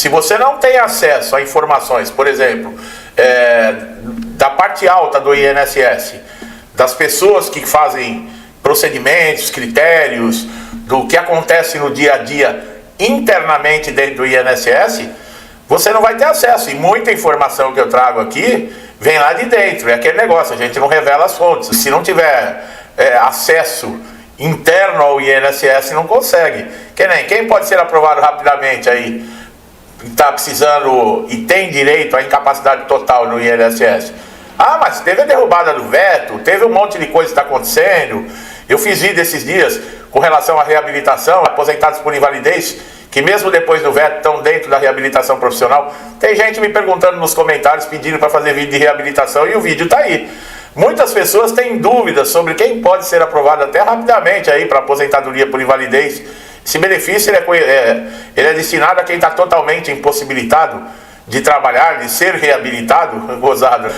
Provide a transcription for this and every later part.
Se você não tem acesso a informações, por exemplo, da parte alta do INSS, das pessoas que fazem procedimentos, critérios, do que acontece no dia a dia internamente dentro do INSS, você não vai ter acesso. E muita informação que eu trago aqui vem lá de dentro. É aquele negócio, a gente não revela as fontes. Se não tiver acesso interno ao INSS, não consegue. Quem pode ser aprovado rapidamente aí, está precisando e tem direito à incapacidade total no INSS? Ah, mas teve a derrubada do veto, teve um monte de coisa que está acontecendo. Eu fiz vídeo esses dias com relação à reabilitação, aposentados por invalidez, que mesmo depois do veto estão dentro da reabilitação profissional. Tem gente me perguntando nos comentários, pedindo para fazer vídeo de reabilitação, e o vídeo está aí. Muitas pessoas têm dúvidas sobre quem pode ser aprovado até rapidamente aí para aposentadoria por invalidez. Esse benefício ele é destinado a quem está totalmente impossibilitado de trabalhar, de ser reabilitado, gozado,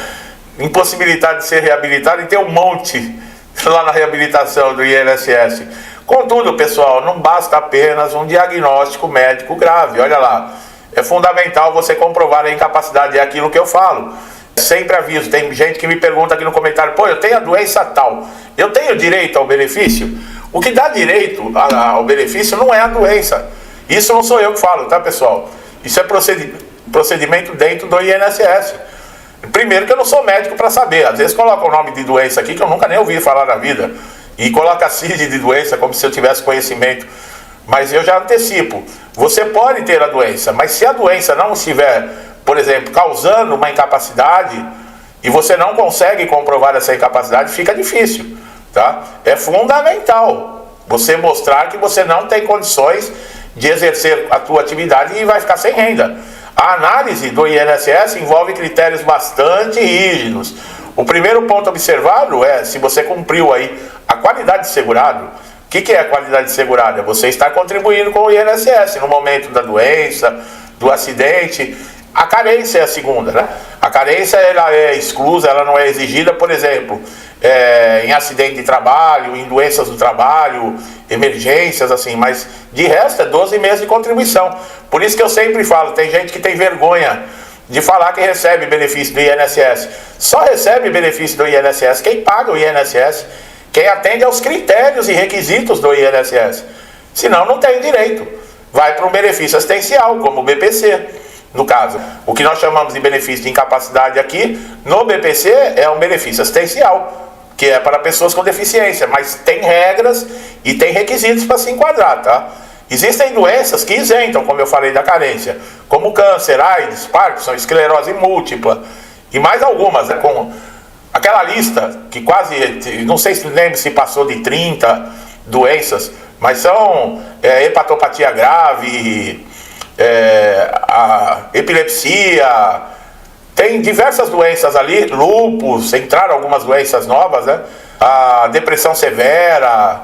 impossibilitado de ser reabilitado, e tem um monte lá na reabilitação do INSS. Contudo, pessoal, não basta apenas um diagnóstico médico grave. Olha lá, é fundamental você comprovar a incapacidade, é aquilo que eu falo. Sempre aviso, tem gente que me pergunta aqui no comentário: pô, eu tenho a doença tal, eu tenho direito ao benefício? O que dá direito ao benefício não é a doença. Isso não sou eu que falo, tá, pessoal? Isso é procedimento dentro do INSS. Primeiro que eu não sou médico para saber. Às vezes coloca o nome de doença aqui que eu nunca nem ouvi falar na vida, e coloca CID de doença como se eu tivesse conhecimento. Mas eu já antecipo, você pode ter a doença, mas se a doença não estiver, por exemplo, causando uma incapacidade, e você não consegue comprovar essa incapacidade, fica difícil, tá? É fundamental você mostrar que você não tem condições de exercer a tua atividade e vai ficar sem renda. A análise do INSS envolve critérios bastante rígidos. O primeiro ponto observado é se você cumpriu aí a qualidade de segurado. O que é a qualidade de segurado? É você estar contribuindo com o INSS no momento da doença, do acidente. A carência é a segunda, né? A carência ela é exclusa, ela não é exigida, por exemplo, em acidente de trabalho, em doenças do trabalho, emergências, assim, mas de resto é 12 meses de contribuição. Por isso que eu sempre falo, tem gente que tem vergonha de falar que recebe benefício do INSS. Só recebe benefício do INSS quem paga o INSS, quem atende aos critérios e requisitos do INSS. Senão não tem direito. Vai para um benefício assistencial, como o BPC. No caso, o que nós chamamos de benefício de incapacidade aqui, no BPC é um benefício assistencial, que é para pessoas com deficiência, mas tem regras e tem requisitos para se enquadrar, tá? Existem doenças que isentam, como eu falei, da carência, como câncer, AIDS, Parkinson, esclerose múltipla e mais algumas, né, com aquela lista que quase, não sei se lembro se passou de 30 doenças, mas são hepatopatia grave, a epilepsia, tem diversas doenças ali, lúpus, entraram algumas doenças novas, né? A depressão severa.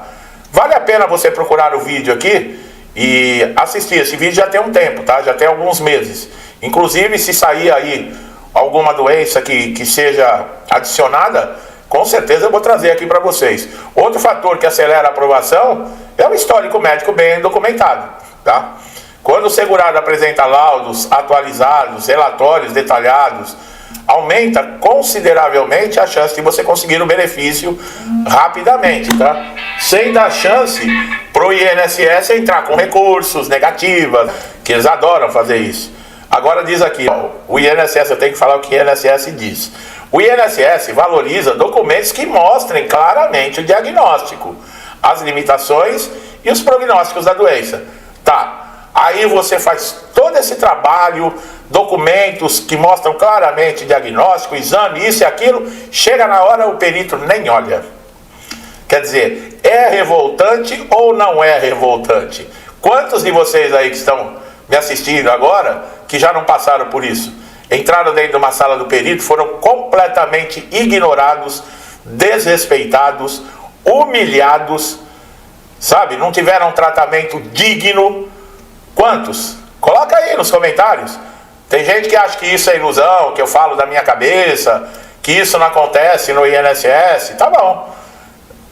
Vale a pena você procurar o vídeo aqui e assistir. Esse vídeo já tem um tempo, tá? Já tem alguns meses. Inclusive, se sair aí alguma doença que seja adicionada, com certeza eu vou trazer aqui para vocês. Outro fator que acelera a aprovação é o histórico médico bem documentado, tá? Quando o segurado apresenta laudos atualizados, relatórios detalhados, aumenta consideravelmente a chance de você conseguir o benefício rapidamente, tá? Sem dar chance para o INSS entrar com recursos, negativas, que eles adoram fazer isso. Agora diz aqui, ó, o INSS, eu tenho que falar o que o INSS diz. O INSS valoriza documentos que mostrem claramente o diagnóstico, as limitações e os prognósticos da doença. Tá. Aí você faz todo esse trabalho, documentos que mostram claramente diagnóstico, exame, isso e aquilo, chega na hora o perito nem olha. Quer dizer, é revoltante ou não é revoltante? Quantos de vocês aí que estão me assistindo agora, que já não passaram por isso? Entraram dentro de uma sala do perito, foram completamente ignorados, desrespeitados, humilhados, sabe? Não tiveram um tratamento digno. Quantos? Coloca aí nos comentários. Tem gente que acha que isso é ilusão, que eu falo da minha cabeça, que isso não acontece no INSS. Tá bom.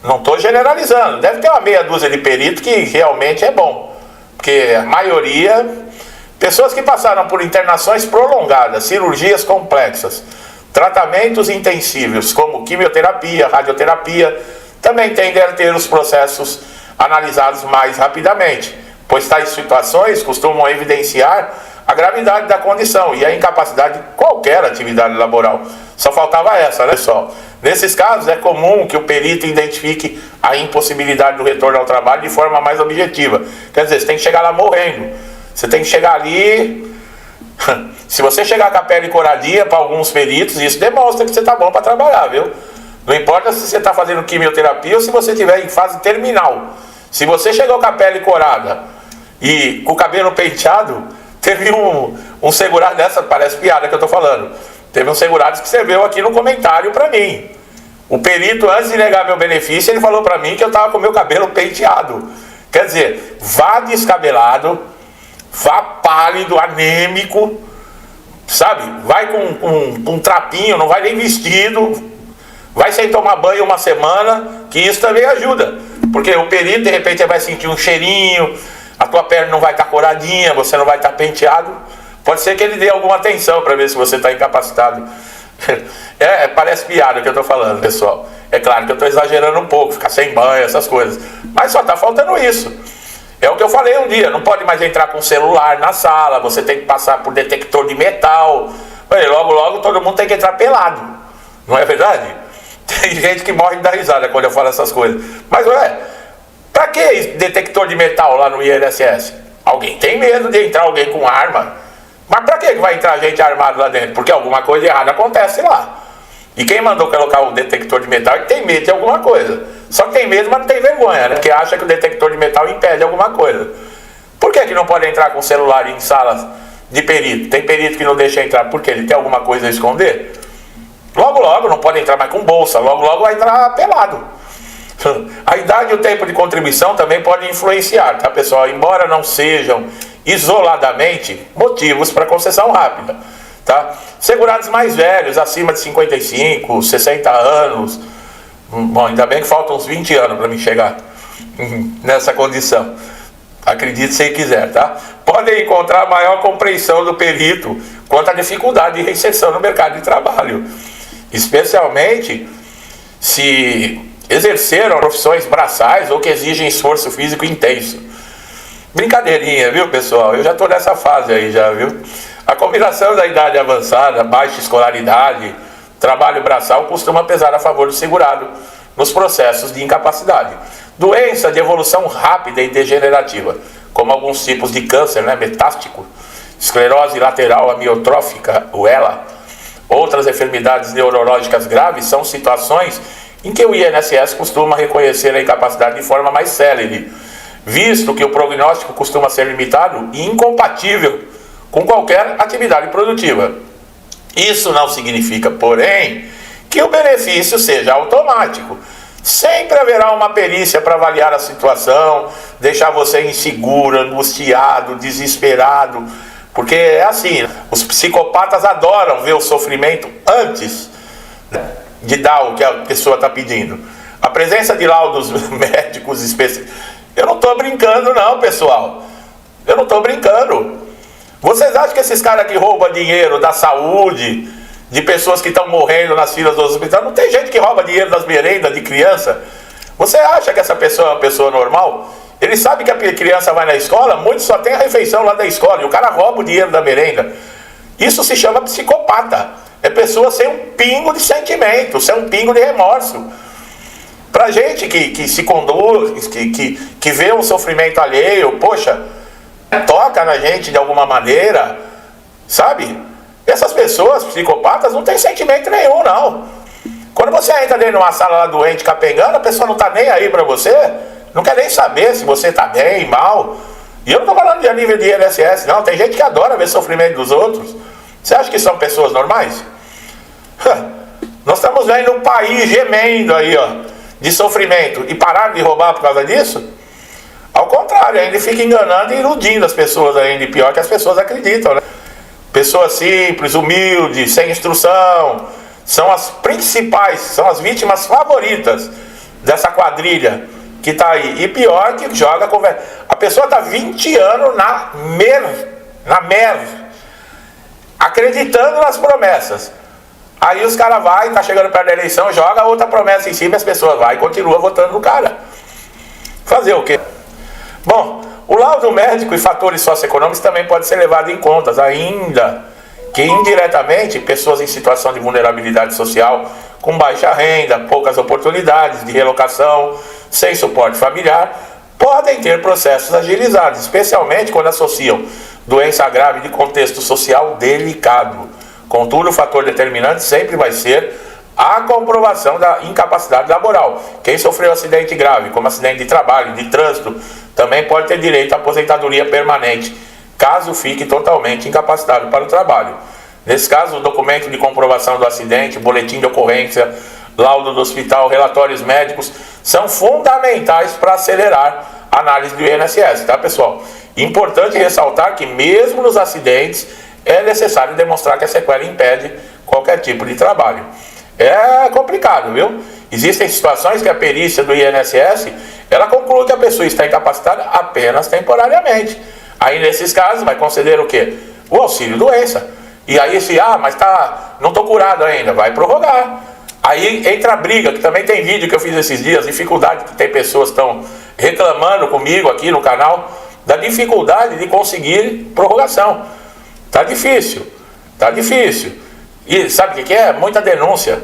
Não estou generalizando. Deve ter uma meia dúzia de perito que realmente é bom. Porque a maioria Pessoas que passaram por internações prolongadas, cirurgias complexas, tratamentos intensivos como quimioterapia, radioterapia, também tendem a ter os processos analisados mais rapidamente, pois tais situações costumam evidenciar a gravidade da condição e a incapacidade de qualquer atividade laboral. Só faltava essa, né, pessoal? Nesses casos, é comum que o perito identifique a impossibilidade do retorno ao trabalho de forma mais objetiva. Quer dizer, você tem que chegar lá morrendo. Você tem que chegar ali... Se você chegar com a pele coradinha, para alguns peritos, isso demonstra que você está bom para trabalhar, viu? Não importa se você está fazendo quimioterapia ou se você estiver em fase terminal. Se você chegou com a pele corada e com o cabelo penteado, teve um segurado, dessa parece piada que eu estou falando, teve um segurado que escreveu aqui no comentário para mim. O perito, antes de negar meu benefício, ele falou para mim que eu estava com meu cabelo penteado. Quer dizer, vá descabelado, vá pálido, anêmico, sabe? Vai com um trapinho, não vai nem vestido, vai sem tomar banho uma semana, que isso também ajuda. Porque o perito, de repente, vai sentir um cheirinho, a tua pele não vai estar coradinha, você não vai estar penteado. Pode ser que ele dê alguma atenção para ver se você está incapacitado. Parece piada o que eu estou falando, pessoal. É claro que eu estou exagerando um pouco, ficar sem banho, essas coisas. Mas só está faltando isso. É o que eu falei um dia, não pode mais entrar com celular na sala, você tem que passar por detector de metal. Logo, logo todo mundo tem que entrar pelado. Não é verdade? Tem gente que morre de dar risada quando eu falo essas coisas. Mas, pra que detector de metal lá no INSS? Alguém tem medo de entrar alguém com arma. Mas pra que vai entrar gente armada lá dentro? Porque alguma coisa errada acontece lá. E quem mandou colocar o detector de metal é que tem medo de alguma coisa. Só que tem medo, mas não tem vergonha, né? Porque acha que o detector de metal impede alguma coisa. Por que não pode entrar com celular em salas de perito? Tem perito que não deixa entrar porque ele tem alguma coisa a esconder? Logo, logo não pode entrar mais com bolsa. Logo, logo vai entrar pelado. A idade e o tempo de contribuição também podem influenciar, tá, pessoal? Embora não sejam isoladamente motivos para concessão rápida, tá? Segurados mais velhos, acima de 55, 60 anos, bom, ainda bem que faltam uns 20 anos para mim chegar nessa condição, acredite se quiser, tá? Podem encontrar maior compreensão do perito quanto à dificuldade de reinserção no mercado de trabalho, especialmente se exerceram profissões braçais ou que exigem esforço físico intenso. Brincadeirinha, viu, pessoal? Eu já estou nessa fase aí já, viu? A combinação da idade avançada, baixa escolaridade, trabalho braçal costuma pesar a favor do segurado nos processos de incapacidade. Doença de evolução rápida e degenerativa, como alguns tipos de câncer, né, metástico, esclerose lateral amiotrófica, o ELA, outras enfermidades neurológicas graves, são situações em que o INSS costuma reconhecer a incapacidade de forma mais célere, visto que o prognóstico costuma ser limitado e incompatível com qualquer atividade produtiva. Isso não significa, porém, que o benefício seja automático. Sempre haverá uma perícia para avaliar a situação, deixar você inseguro, angustiado, desesperado, porque é assim, os psicopatas adoram ver o sofrimento antes de dar o que a pessoa está pedindo. A presença de laudos médicos específicos. Eu não estou brincando não, pessoal. Eu não estou brincando. Vocês acham que esses caras que roubam dinheiro da saúde, de pessoas que estão morrendo nas filas dos hospitais, não tem gente que rouba dinheiro das merendas de criança? Você acha que essa pessoa é uma pessoa normal? Ele sabe que a criança vai na escola, muitos só tem a refeição lá da escola, e o cara rouba o dinheiro da merenda. Isso se chama psicopata. É pessoa sem um pingo de sentimento, sem um pingo de remorso. Pra gente que se conduz, que vê um sofrimento alheio, poxa, toca na gente de alguma maneira, sabe? Essas pessoas psicopatas não têm sentimento nenhum, não. Quando você entra dentro de uma sala lá doente, capengando, a pessoa não tá nem aí pra você, não quer nem saber se você tá bem, mal. E eu não tô falando de nível de INSS, não. Tem gente que adora ver sofrimento dos outros. Você acha que são pessoas normais? Nós estamos vendo um país gemendo aí, ó, de sofrimento, e pararam de roubar por causa disso? Ao contrário, ainda fica enganando e iludindo as pessoas ainda, e pior que as pessoas acreditam, né? Pessoas simples, humildes, sem instrução, são as principais, são as vítimas favoritas dessa quadrilha que tá aí. E pior que joga conversa. A pessoa tá 20 anos na merda, acreditando nas promessas. Aí os caras vão, tá chegando perto da eleição, joga outra promessa em cima e as pessoas vão e continuam votando no cara. Fazer o quê? Bom, o laudo médico e fatores socioeconômicos também pode ser levado em conta, ainda que indiretamente pessoas em situação de vulnerabilidade social, com baixa renda, poucas oportunidades de relocação, sem suporte familiar, podem ter processos agilizados, especialmente quando associam doença grave de contexto social delicado. Contudo, o fator determinante sempre vai ser a comprovação da incapacidade laboral. Quem sofreu acidente grave, como acidente de trabalho, de trânsito, também pode ter direito à aposentadoria permanente, caso fique totalmente incapacitado para o trabalho. Nesse caso, o documento de comprovação do acidente, boletim de ocorrência, laudo do hospital, relatórios médicos, são fundamentais para acelerar a análise do INSS, tá, pessoal? Importante ressaltar que mesmo nos acidentes é necessário demonstrar que a sequela impede qualquer tipo de trabalho. É complicado, viu? Existem situações que a perícia do INSS, ela conclui que a pessoa está incapacitada apenas temporariamente. Aí nesses casos vai conceder o quê? O auxílio doença. E aí mas não estou curado ainda, vai prorrogar. Aí entra a briga, que também tem vídeo que eu fiz esses dias, dificuldade que tem pessoas que estão reclamando comigo aqui no canal, da dificuldade de conseguir prorrogação. Tá difícil. E sabe o que é? Muita denúncia.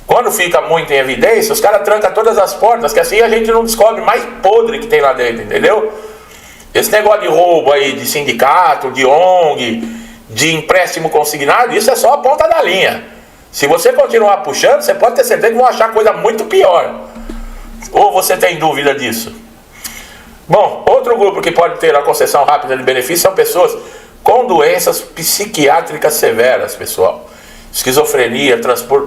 Quando fica muito em evidência, os caras trancam todas as portas, que assim a gente não descobre mais podre que tem lá dentro, entendeu? Esse negócio de roubo aí, de sindicato, de ONG, de empréstimo consignado, isso é só a ponta da linha. Se você continuar puxando, você pode ter certeza que vão achar coisa muito pior. Ou você tem dúvida disso? Bom, outro grupo que pode ter a concessão rápida de benefício são pessoas com doenças psiquiátricas severas, pessoal. Esquizofrenia,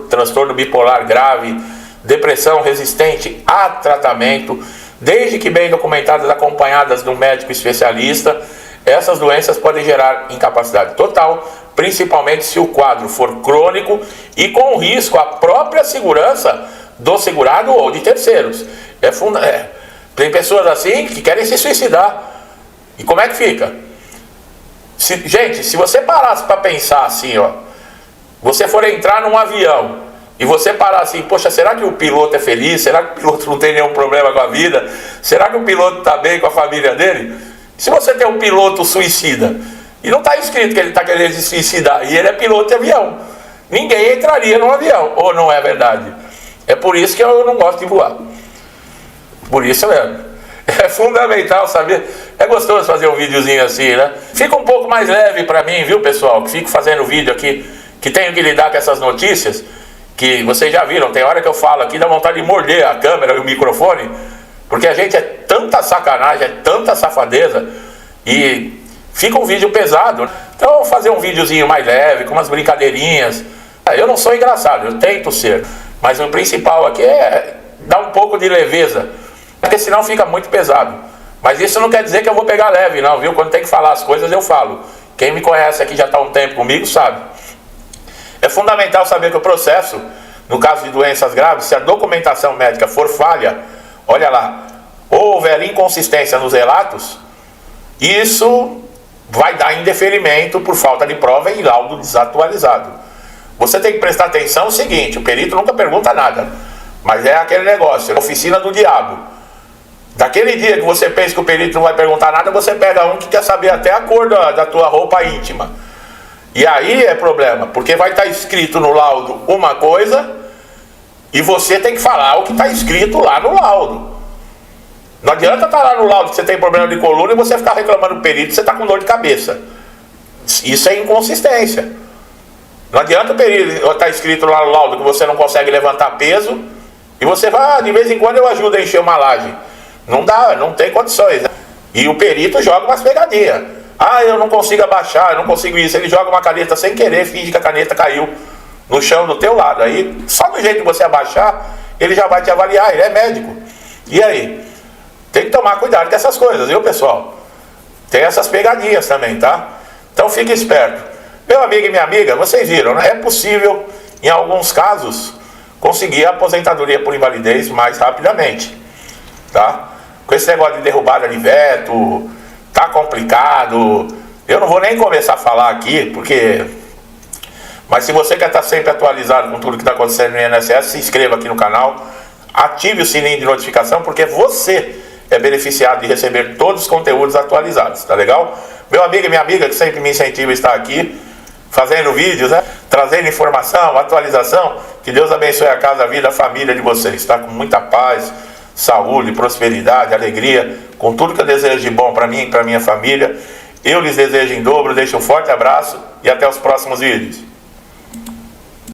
transtorno bipolar grave, depressão resistente a tratamento, desde que bem documentadas, acompanhadas de um médico especialista. Essas doenças podem gerar incapacidade total, principalmente se o quadro for crônico e com risco à própria segurança do segurado ou de terceiros. Tem pessoas assim que querem se suicidar. E como é que fica? Gente, se você parasse para pensar assim, você for entrar num avião e você parar assim, poxa, será que o piloto é feliz? Será que o piloto não tem nenhum problema com a vida? Será que o piloto está bem com a família dele? Se você tem um piloto suicida e não está escrito que ele está querendo se suicidar e ele é piloto de avião, ninguém entraria num avião, ou não é verdade? É por isso que eu não gosto de voar. Por isso mesmo. É fundamental saber. É gostoso fazer um videozinho assim, né? Fica um pouco mais leve para mim, viu, pessoal? Que fico fazendo vídeo aqui, que tenho que lidar com essas notícias, que vocês já viram. Tem hora que eu falo aqui, dá vontade de morder a câmera e o microfone, porque a gente é tanta sacanagem, é tanta safadeza, e fica um vídeo pesado. Então eu vou fazer um videozinho mais leve, com umas brincadeirinhas. Eu não sou engraçado, eu tento ser, mas o principal aqui é dar um pouco de leveza, porque senão fica muito pesado. Mas isso não quer dizer que eu vou pegar leve não, viu? Quando tem que falar as coisas eu falo. Quem me conhece aqui já está há um tempo comigo sabe. É fundamental saber que o processo, no caso de doenças graves, se a documentação médica for falha, olha lá, ou houver inconsistência nos relatos, isso vai dar indeferimento por falta de prova e laudo desatualizado. Você tem que prestar atenção no seguinte, o perito nunca pergunta nada, mas é aquele negócio, é a oficina do diabo. Daquele dia que você pensa que o perito não vai perguntar nada, você pega um que quer saber até a cor da tua roupa íntima. E aí é problema, porque vai estar escrito no laudo uma coisa e você tem que falar o que está escrito lá no laudo. Não adianta estar lá no laudo que você tem problema de coluna e você ficar reclamando do perito que você está com dor de cabeça. Isso é inconsistência. Não adianta o perito estar escrito lá no laudo que você não consegue levantar peso e você vai, de vez em quando eu ajudo a encher uma laje. Não dá, não tem condições, né? E o perito joga umas pegadinhas. Eu não consigo abaixar, eu não consigo isso. Ele joga uma caneta sem querer, finge que a caneta caiu no chão do teu lado. Aí, só do jeito que você abaixar, ele já vai te avaliar, ele é médico. E aí? Tem que tomar cuidado com essas coisas, viu, pessoal? Tem essas pegadinhas também, tá? Então fique esperto. Meu amigo e minha amiga, vocês viram, né? É possível, em alguns casos, conseguir a aposentadoria por invalidez mais rapidamente, tá? Com esse negócio de derrubada de veto, tá complicado, Eu não vou nem começar a falar aqui, porque... Mas se você quer estar sempre atualizado com tudo que está acontecendo no INSS, se inscreva aqui no canal, ative o sininho de notificação, porque você é beneficiado de receber todos os conteúdos atualizados, tá legal? Meu amigo e minha amiga que sempre me incentiva a estar aqui, fazendo vídeos, né? Trazendo informação, atualização. Que Deus abençoe a casa, a vida, a família de vocês, tá? Com muita paz, saúde, prosperidade, alegria, com tudo que eu desejo de bom para mim e para minha família. Eu lhes desejo em dobro, deixo um forte abraço e até os próximos vídeos.